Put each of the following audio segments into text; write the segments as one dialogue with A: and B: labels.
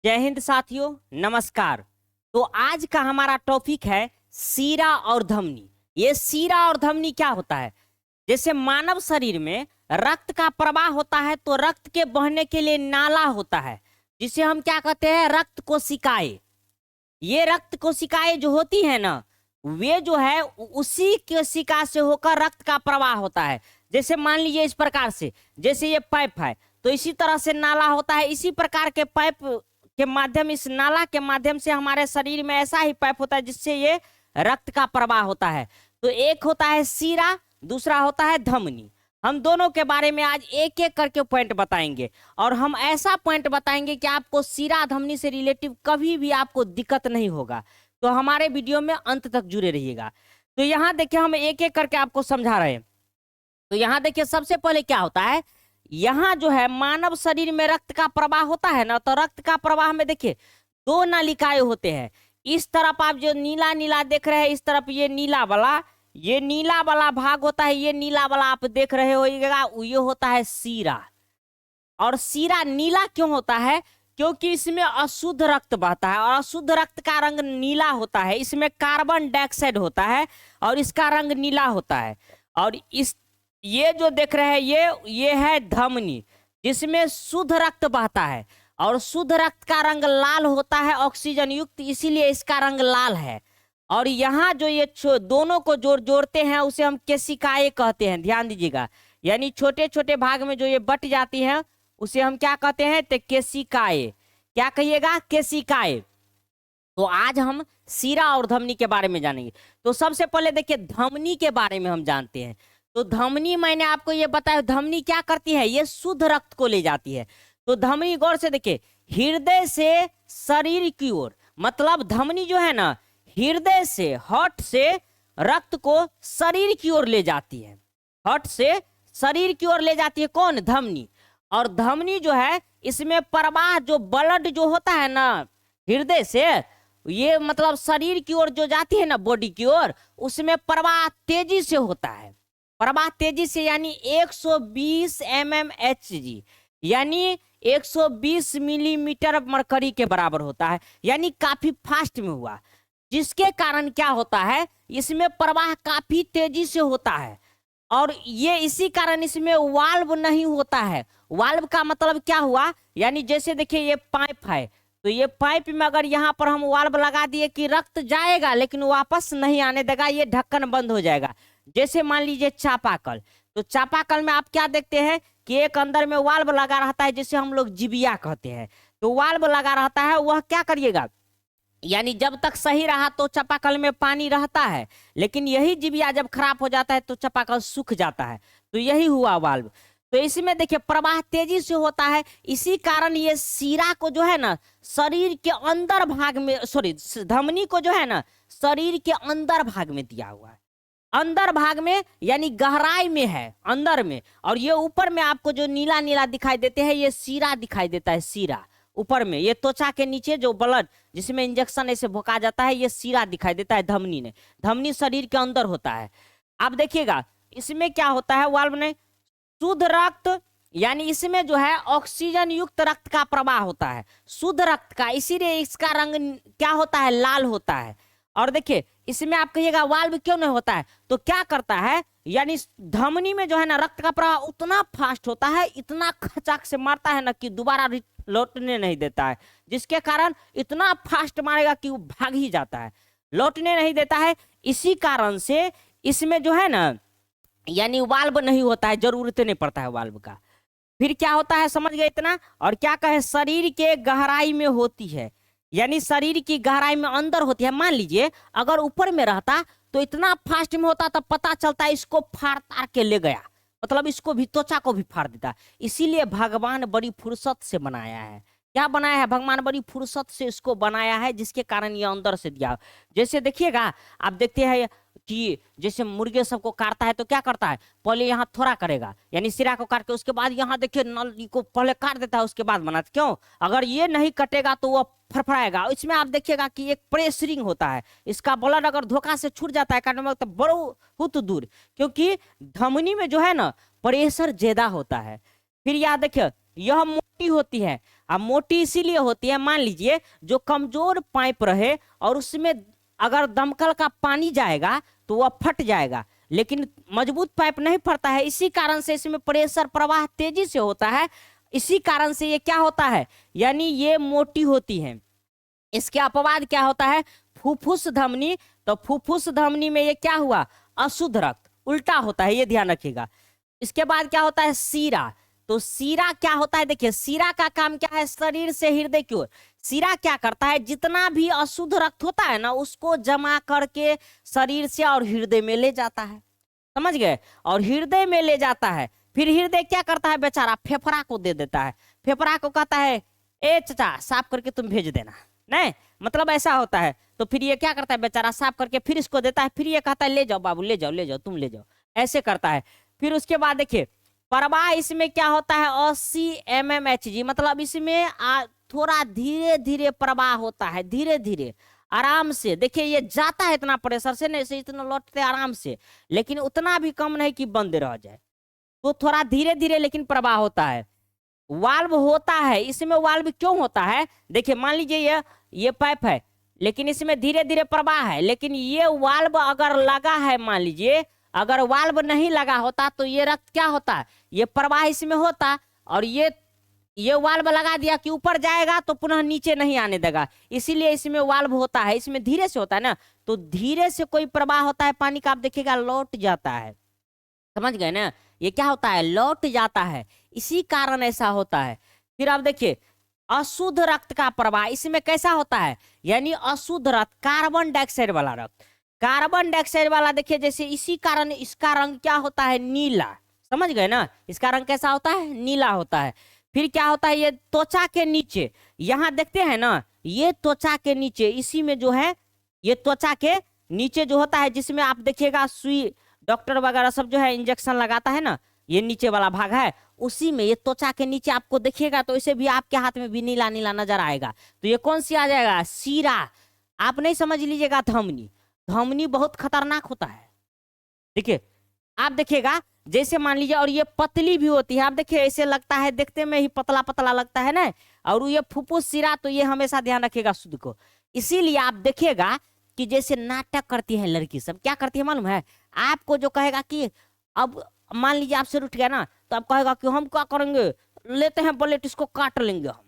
A: जय हिंद साथियों, नमस्कार। तो आज का हमारा टॉपिक है सीरा और धमनी। ये सीरा और धमनी क्या होता है? जैसे मानव शरीर में रक्त का प्रवाह होता है तो रक्त के बहने के लिए नाला होता है, जिसे हम क्या कहते हैं, रक्त कोशिकाएं। ये रक्त कोशिकाएं जो होती है ना, वे जो है उसी कोशिका से होकर रक्त का प्रवाह होता है। जैसे मान लीजिए इस प्रकार से, जैसे ये पाइप है तो इसी तरह से नाला होता है। इसी प्रकार के पाइप के माध्यम, इस नाला के माध्यम से हमारे शरीर में ऐसा ही पाइप होता है जिससे ये रक्त का प्रवाह होता है। तो एक होता है सीरा, दूसरा होता है धमनी। हम दोनों के बारे में आज एक एक करके पॉइंट बताएंगे, और हम ऐसा पॉइंट बताएंगे कि आपको सीरा धमनी से रिलेटिव कभी भी आपको दिक्कत नहीं होगा। तो हमारे वीडियो में अंत तक जुड़े रहिएगा। तो यहाँ देखिए, हम एक एक करके आपको समझा रहे हैं। तो यहाँ देखिए, सबसे पहले क्या होता है, यहाँ जो है मानव शरीर में रक्त का प्रवाह होता है ना, तो रक्त का प्रवाह में देखिए दो नलिकाएं होते हैं। इस तरफ आप जो नीला नीला देख रहे हैं, इस तरफ ये नीला वाला भाग होता है। ये नीला वाला आप देख रहे होइएगा, ये होता है सीरा। और सीरा नीला क्यों होता है? क्योंकि इसमें अशुद्ध रक्त बहता है, और अशुद्ध रक्त का रंग नीला होता है। इसमें कार्बन डाइऑक्साइड होता है और इसका रंग नीला होता है। और ये जो देख रहे हैं, ये है धमनी, जिसमें शुद्ध रक्त बहता है, और शुद्ध रक्त का रंग लाल होता है, ऑक्सीजन युक्त, इसीलिए इसका रंग लाल है। और यहाँ जो ये दोनों को जोड़ते हैं उसे हम केशिकाएं कहते हैं। ध्यान दीजिएगा, यानी छोटे छोटे भाग में जो ये बट जाती हैं उसे हम क्या कहते हैं, तो केशिकाएं। क्या कहिएगा? केशिकाएं। तो आज हम सीरा और धमनी के बारे में जानेंगे। तो सबसे पहले देखिए, धमनी के बारे में हम जानते हैं। तो धमनी, मैंने आपको ये बताया, धमनी क्या करती है, ये शुद्ध रक्त को ले जाती है। तो धमनी गौर से देखिए, हृदय से शरीर की ओर, मतलब धमनी जो है ना, हृदय से, हार्ट से रक्त को शरीर की ओर ले जाती है। हार्ट से शरीर की ओर ले जाती है कौन? धमनी। और धमनी जो है, इसमें प्रवाह, जो ब्लड जो होता है ना हृदय से, ये मतलब शरीर की ओर जो जाती है ना, बॉडी की ओर, उसमें प्रवाह तेजी से होता है। प्रवाह तेजी से यानी 120 mmHg, यानी 120 मिलीमीटर मरकरी के बराबर होता है, यानी काफी फास्ट में हुआ। जिसके कारण क्या होता है, इसमें प्रवाह काफी तेजी से होता है। और ये इसी कारण इसमें वाल्व नहीं होता है। वाल्व का मतलब क्या हुआ, यानी जैसे देखिए ये पाइप है, तो ये पाइप में अगर यहाँ पर हम वाल्व लगा दिए कि रक्त जाएगा लेकिन वापस नहीं आने देगा, ये ढक्कन बंद हो जाएगा। जैसे मान लीजिए चापाकल, तो चापाकल में आप क्या देखते हैं कि एक अंदर में वाल्व लगा रहता है, जिसे हम लोग जिबिया कहते हैं। तो वाल्व लगा रहता है, वह क्या करिएगा, यानी जब तक सही रहा तो चापाकल में पानी रहता है, लेकिन यही जिबिया जब खराब हो जाता है तो चापाकल सूख जाता है। तो यही हुआ वाल्व। तो इसमें देखिए प्रवाह तेजी से होता है, इसी कारण ये सीरा को जो है ना शरीर के अंदर भाग में, सॉरी, धमनी को जो है ना शरीर के अंदर भाग में दिया हुआ है। अंदर भाग में यानी गहराई में है, अंदर में। और ये ऊपर में आपको जो नीला नीला दिखाई देते हैं, ये सीरा दिखाई देता है। सीरा ऊपर में, ये त्वचा के नीचे जो ब्लड जिसमें इंजेक्शन ऐसे भोंका जाता है, ये सीरा दिखाई देता है धमनी ने। धमनी शरीर के अंदर होता है। आप देखिएगा इसमें क्या होता है, वाल्व ने शुद्ध रक्त, यानी इसमें जो है ऑक्सीजन युक्त रक्त का प्रवाह होता है, शुद्ध रक्त का, इसीलिए इसका रंग क्या होता है, लाल होता है। और देखिए इसमें आप कहिएगा वाल्व क्यों नहीं होता है, तो क्या करता है, यानी धमनी में जो है ना रक्त का प्रवाह उतना फास्ट होता है, इतना खचाक से मारता है ना कि दोबारा लौटने नहीं देता है। जिसके कारण इतना फास्ट मारेगा कि वो भाग ही जाता है, लौटने नहीं देता है। इसी कारण से इसमें जो है ना, यानी वाल्व नहीं होता है, जरूरत नहीं पड़ता है वाल्व का। फिर क्या होता है, समझ गए इतना? और क्या कहे, शरीर के गहराई में होती है, यानी शरीर की गहराई में अंदर होती है। मान लीजिए अगर ऊपर में रहता तो इतना फास्ट में होता, तब पता चलता है इसको फाड़ तार के ले गया, मतलब इसको भी, त्वचा को भी फाड़ देता। इसीलिए भगवान बड़ी फुर्सत से बनाया है। क्या बनाया है? भगवान बड़ी फुर्सत से इसको बनाया है, जिसके कारण ये अंदर से दिया। जैसे देखिएगा, आप देखते हैं कि जैसे मुर्गे सबको काटता है तो क्या करता है, पहले यहाँ थोड़ा करेगा, यानी सिरा को काट के उसके बाद यहाँ देखिए नल को पहले काट देता है, उसके बाद बनाता। क्यों? अगर ये नहीं कटेगा तो वो फड़फड़ाएगा। इसमें आप देखिएगा कि एक प्रेशरिंग होता है, इसका ब्लड अगर धोखा से छूट जाता है काटने में तो बहुत दूर, क्योंकि धमनी में जो है ना प्रेशर ज्यादा होता है। फिर याद देखिए, यह मोटी होती है, अब मोटी इसीलिए होती है, मान लीजिए जो कमजोर पाइप रहे और उसमें अगर दमकल का पानी जाएगा तो वह फट जाएगा, लेकिन मजबूत पाइप नहीं फटता है, इसी कारण से इसमें प्रेशर प्रवाह तेजी से होता है, इसी कारण से ये क्या होता है, यानी ये मोटी होती है। इसके अपवाद क्या होता है, फुफ्फुस धमनी, तो फुफ्फुस धमनी में ये क्या हुआ, अशुद्ध रक्त, उल्टा होता है, ये ध्यान रखिएगा। इसके बाद क्या होता है, सीरा, तो सीरा क्या होता है, देखिए सीरा का काम क्या है, शरीर से हृदय की ओर। सीरा क्या करता है, जितना भी अशुद्ध रक्त होता है ना उसको जमा करके शरीर से और हृदय में ले जाता है, समझ गए, और हृदय में ले जाता है, फिर हृदय क्या करता है बेचारा, फेफड़ा को दे देता है, फेफड़ा को कहता है ए चाचा साफ करके तुम भेज देना, नहीं मतलब ऐसा होता है। तो फिर ये क्या करता है बेचारा, साफ करके फिर इसको देता है, फिर ये कहता है ले जाओ बाबू, ले जाओ ले जाओ तुम ले जाओ, ऐसे करता है। फिर उसके बाद देखिए प्रवाह इसमें क्या होता है, 80 mmHg, मतलब इसमें थोड़ा धीरे धीरे प्रवाह होता है, धीरे धीरे आराम से। देखिए ये जाता है इतना प्रेशर से नहीं, से इतना लौटते आराम से, लेकिन उतना भी कम नहीं कि बंद रह जाए, तो थोड़ा धीरे धीरे लेकिन प्रवाह होता है। वाल्व होता है, इसमें वाल्व क्यों होता है, देखिए मान लीजिए ये पाइप है, लेकिन इसमें धीरे धीरे प्रवाह है, लेकिन ये वाल्व अगर लगा है, मान लीजिए अगर वाल्व नहीं लगा होता तो ये रक्त क्या होता, ये प्रवाह इसमें होता, और ये वाल्व लगा दिया कि ऊपर जाएगा तो पुनः नीचे नहीं आने देगा, इसीलिए इसमें वाल्व होता है। इसमें धीरे से होता है ना, तो धीरे से कोई प्रवाह होता है पानी का, आप देखिएगा लौट जाता है, समझ गए ना, ये क्या होता है, लौट जाता है, इसी कारण ऐसा होता है। फिर आप देखिए अशुद्ध रक्त का प्रवाह इसमें कैसा होता है, यानी अशुद्ध रक्त, कार्बन डाइऑक्साइड वाला रक्त, कार्बन डाइऑक्साइड वाला, देखिए जैसे इसी कारण इसका रंग क्या होता है, नीला, समझ गए ना, इसका रंग कैसा होता है, नीला होता है। फिर क्या होता है, ये त्वचा के नीचे, यहां देखते हैं ना, ये त्वचा के नीचे, इसी में जो है ये त्वचा के नीचे जो होता है, जिसमें आप देखिएगा सुई डॉक्टर वगैरह सब जो है इंजेक्शन लगाता है ना, ये नीचे वाला भाग है, उसी में ये त्वचा के नीचे आपको देखिएगा तो इसे भी आपके हाथ में भी नीला नीला नजर आएगा, तो ये कौन सी आ जाएगा, सीरा। आप नहीं समझ लीजिएगा धमनी, धमनी बहुत खतरनाक होता है। देखिए आप देखिएगा जैसे मान लीजिए, और ये पतली भी होती है, आप देखिए ऐसे लगता है देखते में ही पतला पतला लगता है ना, और ये फुफ्फुस सीरा, तो ये हमेशा ध्यान रखिएगा शुद्ध को। इसीलिए आप देखिएगा कि जैसे नाटक करती है लड़की सब, क्या करती है मालूम है आपको, जो कहेगा कि अब मान लीजिए आपसे उठ गया ना, तो आप कहेगा कि हम क्या करेंगे, लेते हैं बुलेट, इसको काट लेंगे हम,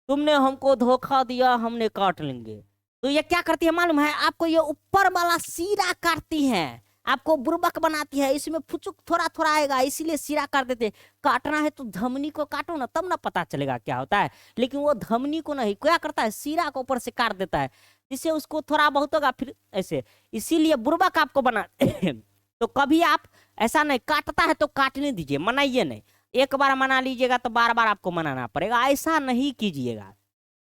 A: तुमने हमको धोखा दिया, हमने काट लेंगे। तो ये क्या करती है मालूम है आपको, ये ऊपर वाला सीरा काटती है, आपको बुर्बक बनाती है, इसमें फुचुक थोड़ा थोड़ा आएगा, इसीलिए सीरा काट देते। काटना है तो धमनी को काटो ना, तब ना पता चलेगा क्या होता है, लेकिन वो धमनी को नहीं, क्या करता है, सीरा को ऊपर से काट देता है, जिससे उसको थोड़ा बहुत होगा फिर ऐसे, इसीलिए बुर्बक आपको बना तो कभी आप ऐसा नहीं, काटता है तो काटने दीजिए, मनाइए नहीं, एक बार मना लीजिएगा तो बार बार आपको मनाना पड़ेगा, ऐसा नहीं कीजिएगा,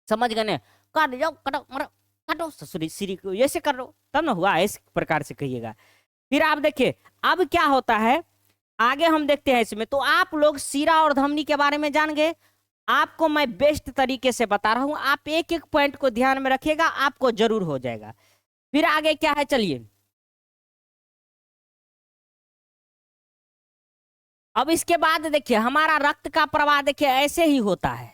A: समझ गए ना, काट जाओ, काटो मरो, काटो ससुरी सीरी को, ऐसे कर लो तब ना हुआ, इस प्रकार से कहिएगा। फिर आप देखिए अब क्या होता है, आगे हम देखते हैं इसमें। तो आप लोग सीरा और धमनी के बारे में जान गए, आपको मैं बेस्ट तरीके से बता रहा हूं, आप एक एक पॉइंट को ध्यान में रखिएगा, आपको जरूर हो जाएगा। फिर आगे क्या है, चलिए अब इसके बाद देखिए हमारा रक्त का प्रवाह देखिए ऐसे ही होता है,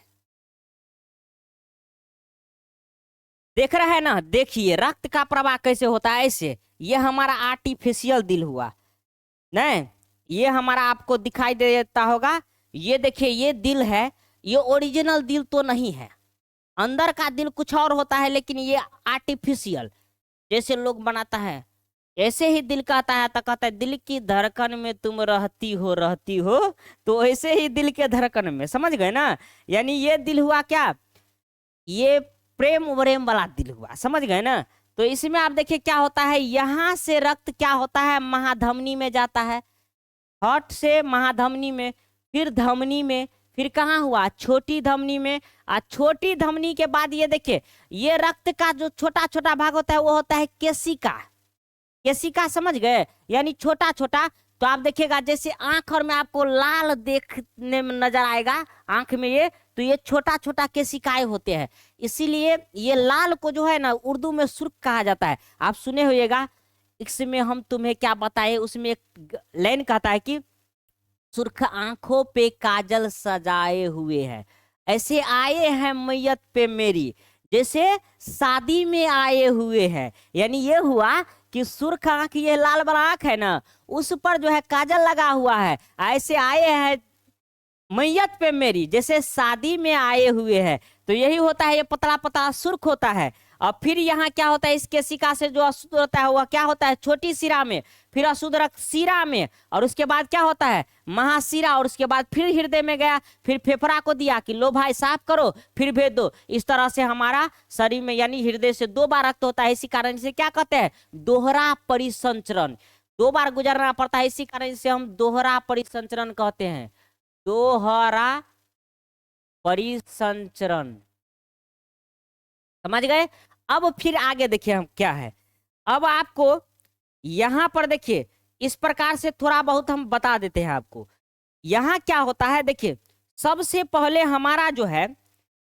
A: देख रहे हैं ना, देखिए रक्त का प्रवाह कैसे होता है, ऐसे, ये हमारा आर्टिफिशियल दिल हुआ नहीं, ये हमारा आपको दिखाई देता होगा, ये देखिए ये दिल है, ये ओरिजिनल दिल तो नहीं है, अंदर का दिल कुछ और होता है, लेकिन ये आर्टिफिशियल जैसे लोग बनाता है, ऐसे ही दिल कहता है, तो कहता है दिल की धड़कन में तुम रहती हो, तो ऐसे ही दिल के धड़कन में, समझ गए ना, यानी ये दिल हुआ क्या, ये प्रेम व्रेम वाला दिल हुआ, समझ गए ना। तो इसमें आप देखिए क्या होता है, यहां से रक्त क्या होता है, महाधमनी में जाता है, हार्ट से महाधमनी में, फिर धमनी में, फिर कहाँ हुआ, छोटी धमनी में, और छोटी धमनी के बाद ये देखिए ये रक्त का जो छोटा छोटा भाग होता है वो होता है केशिका, केशिका समझ गए, यानी छोटा छोटा। तो आप देखिएगा जैसे आंख और में आपको लाल देखने में नजर आएगा आंख में, ये तो ये छोटा छोटा केशिकाएं होते हैं, इसीलिए ये लाल को जो है ना उर्दू में सुर्ख कहा जाता है। आप सुने होइएगा, इसमें हम तुम्हें क्या बताएं, उसमें एक लाइन कहता है कि सुर्ख आंखों पे काजल सजाए हुए है, ऐसे आए हैं मैयत पे मेरी, जैसे शादी में आए हुए हैं। यानी ये हुआ कि सुर्ख आंख, ये लाल वाला आंख है ना, उस पर जो है काजल लगा हुआ है। ऐसे आए हैं मैयत पे मेरी, जैसे शादी में आए हुए हैं। तो यही होता है, ये पतला पतला सुर्ख होता है। और फिर यहाँ क्या होता है, इस केशिका से जो अशुद्ध होता है वह क्या होता है, छोटी शिरा में, फिर अशुद्ध रक्त शिरा में, और उसके बाद क्या होता है, महाशिरा, और उसके बाद फिर हृदय में गया, फिर फेफड़ा को दिया कि लो भाई साफ करो, फिर भेज दो। इस तरह से हमारा शरीर में यानी हृदय से 2 बार रक्त होता है। इसी कारण से क्या कहते हैं, दोहरा परिसंचरण। 2 बार गुजरना पड़ता है, इसी कारण से हम दोहरा परिसंचरण कहते हैं, दोहरा परिसंचरण। समझ गए। अब फिर आगे देखिए हम क्या है। अब आपको यहां पर देखिए, इस प्रकार से थोड़ा बहुत हम बता देते हैं आपको। यहां क्या होता है, देखिए सबसे पहले हमारा जो है,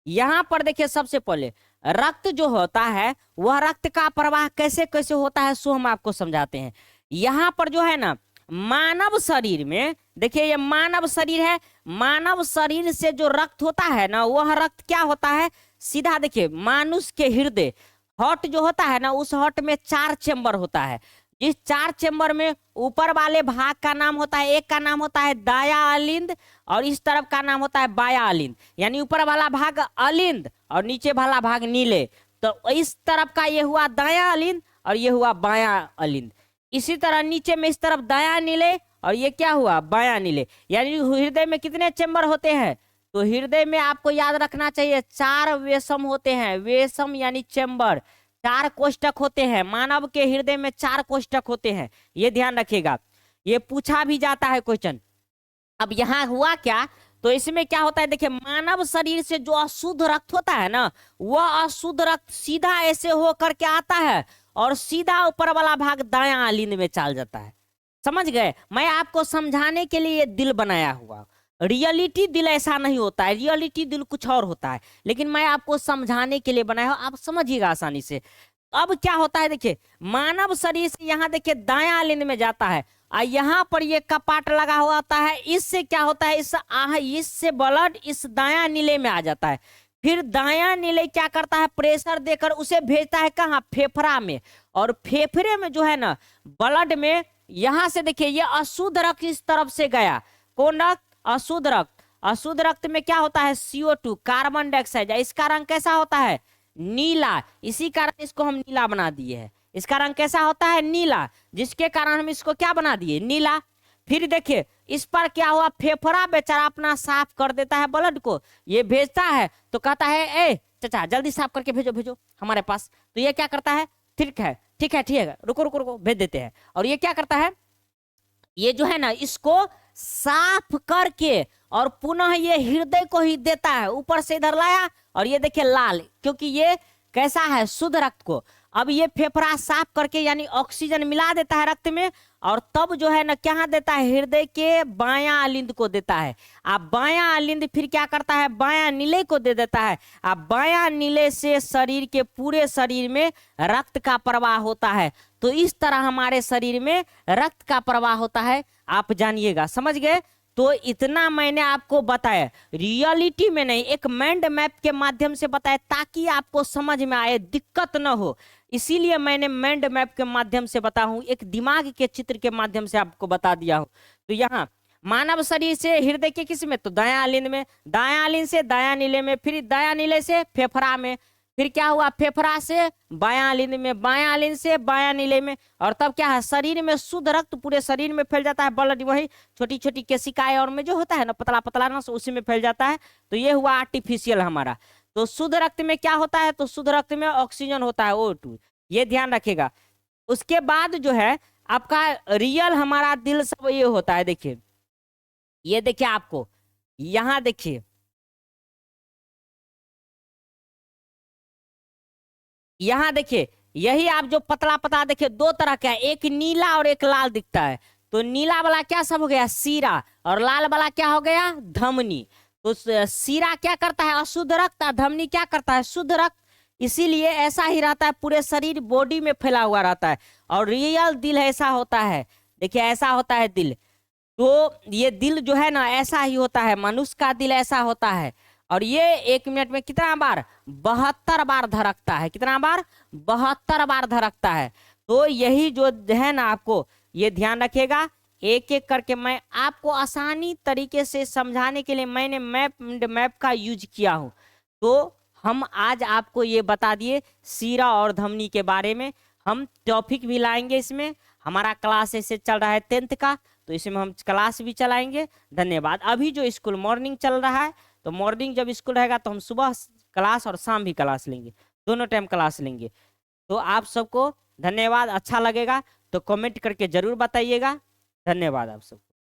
A: यहां पर देखिए सबसे पहले रक्त जो होता है, वह रक्त का प्रवाह कैसे कैसे होता है सो हम आपको समझाते हैं। यहां पर जो है ना, मानव शरीर में देखिए, ये मानव शरीर है, मानव शरीर से जो रक्त होता है ना, वह रक्त क्या होता है, सीधा देखिए मानुष के हृदय हार्ट जो होता है ना, उस हार्ट में 4 चेंबर होता है। जिस 4 चेंबर में ऊपर वाले भाग का नाम होता है, एक का नाम होता है दाया अलिंद, और इस तरफ का नाम होता है बाया अलिंद। यानी ऊपर वाला भाग अलिंद और नीचे वाला भाग नीले। तो इस तरफ का ये हुआ दाया अलिंद और ये हुआ बाया अलिंद। इसी तरह नीचे में इस तरफ दाया नीले और ये क्या हुआ, बाया नीले। यानी हृदय में कितने चेंबर होते हैं, तो हृदय में आपको याद रखना चाहिए 4 वेसम होते हैं। वेसम यानी चेंबर, 4 कोष्ठक होते हैं। मानव के हृदय में 4 कोष्ठक होते हैं, ये ध्यान रखिएगा। ये पूछा भी जाता है क्वेश्चन। अब यहाँ हुआ क्या, तो इसमें क्या होता है, देखिए मानव शरीर से जो अशुद्ध रक्त होता है ना, वह अशुद्ध रक्त सीधा ऐसे होकर के आता है और सीधा ऊपर वाला भाग दायां अलिंद में चल जाता है। समझ गए। मैं आपको समझाने के लिए दिल बनाया हुआ, रियलिटी दिल ऐसा नहीं होता है, रियलिटी दिल कुछ और होता है, लेकिन मैं आपको समझाने के लिए बनाया हूं, आप समझिएगा आसानी से। अब क्या होता है, देखिए मानव शरीर से यहाँ देखिए दायां अलिंद में जाता है, और यहाँ पर ये कपाट लगा हुआ होता है। इससे क्या होता है, इससे ब्लड इस दायां नीले में आ जाता है। फिर दायां नीले क्या करता है, प्रेशर देकर उसे भेजता है कहाँ, फेफड़ा में। और फेफड़े में जो है ना, ब्लड में यहां से देखिए ये अशुद्ध रक्त इस तरफ से गया, कौन रक्त, अशुद्ध रक्त। अशुद्ध रक्त में क्या होता है, CO2 कार्बन डाइऑक्साइड। इसका रंग कैसा होता है, नीला। इसी कारण इसको हम नीला बना दिए हैं। इसका रंग कैसा होता है, नीला, जिसके कारण हम इसको क्या बना दिए, नीला। फिर देखिए इस पर क्या हुआ, फेफड़ा बेचारा अपना साफ कर देता है ब्लड को, ये भेजता है तो कहता है ए चाचा जल्दी साफ करके भेजो भेजो हमारे पास। तो ये क्या करता है, ठीक है ठीक है ठीक है, रुको रुको रुको, भेज देते हैं। और ये क्या करता है, ये जो है ना, इसको साफ करके और पुनः ये हृदय को ही देता है, ऊपर से इधर लाया। और ये देखिए लाल, क्योंकि ये कैसा है, शुद्ध रक्त को। अब ये फेफड़ा साफ करके यानी ऑक्सीजन मिला देता है रक्त में, और तब जो है ना क्या देता है, हृदय के बायां अलिंद को देता है। अब बायां अलिंद फिर क्या करता है, बायां नीले को दे देता है। अब बायां नीले से शरीर के पूरे शरीर में रक्त का प्रवाह होता है। तो इस तरह हमारे शरीर में रक्त का प्रवाह होता है, आप जानिएगा। समझ गए। तो इतना मैंने आपको बताया, रियलिटी में नहीं, एक माइंड मैप के माध्यम से बताया ताकि आपको समझ में आए, दिक्कत न हो। इसीलिए मैंने माइंड मैप के माध्यम से बता हूं, एक दिमाग के चित्र के माध्यम से आपको बता दिया हूं। तो यहाँ मानव शरीर से हृदय के किस में, तो दायां अलिंद में, दायां अलिंद से दायां नीले में, फिर दायां नीले से फेफड़ा में, फिर क्या हुआ, फेफड़ा से बायां अलिंद में, बायां अलिंद से बायां नीले में। और तब क्या है, शरीर में शुद्ध रक्त पूरे शरीर में फैल जाता है, ब्लड वही छोटी छोटी केशिकाएं और में जो होता है ना पतला पतला ना, उसी में फैल जाता है। तो ये हुआ आर्टिफिशियल हमारा। तो शुद्ध रक्त में क्या होता है, तो शुद्ध रक्त में ऑक्सीजन होता है, O2, ये ध्यान रखेगा। उसके बाद जो है आपका रियल हमारा दिल सब ये होता है। देखिए ये देखिए आपको यहां देखिए, यहां देखिए यही आप जो पतला पतला देखिए 2 तरह का है, एक नीला और एक लाल दिखता है। तो नीला वाला क्या सब हो गया, सीरा, और लाल वाला क्या हो गया, धमनी। तो सीरा क्या करता है, अशुद्ध रक्त, और धमनी क्या करता है, शुद्ध रक्त। इसीलिए ऐसा ही रहता है, पूरे शरीर बॉडी में फैला हुआ रहता है। और रियल दिल ऐसा होता है, देखिए ऐसा होता है दिल। तो ये दिल जो है ना ऐसा ही होता है, मनुष्य का दिल ऐसा होता है। और ये 1 मिनट में कितना बार, 72 बार धड़कता है। कितना बार, 72 बार धड़कता है। तो यही जो है ना, आपको ये ध्यान रखिएगा। एक एक करके मैं आपको आसानी तरीके से समझाने के लिए मैंने मैप का यूज किया हूं। तो हम आज आपको ये बता दिए सीरा और धमनी के बारे में। हम टॉपिक भी लाएंगे इसमें। हमारा क्लास ऐसे चल रहा है 10th का, तो इसमें हम क्लास भी चलाएंगे। धन्यवाद। अभी जो स्कूल मॉर्निंग चल रहा है, तो मॉर्निंग जब स्कूल रहेगा तो हम सुबह क्लास और शाम भी क्लास लेंगे, दोनों टाइम क्लास लेंगे। तो आप सबको धन्यवाद। अच्छा लगेगा तो कमेंट करके जरूर बताइएगा। धन्यवाद आप सबको।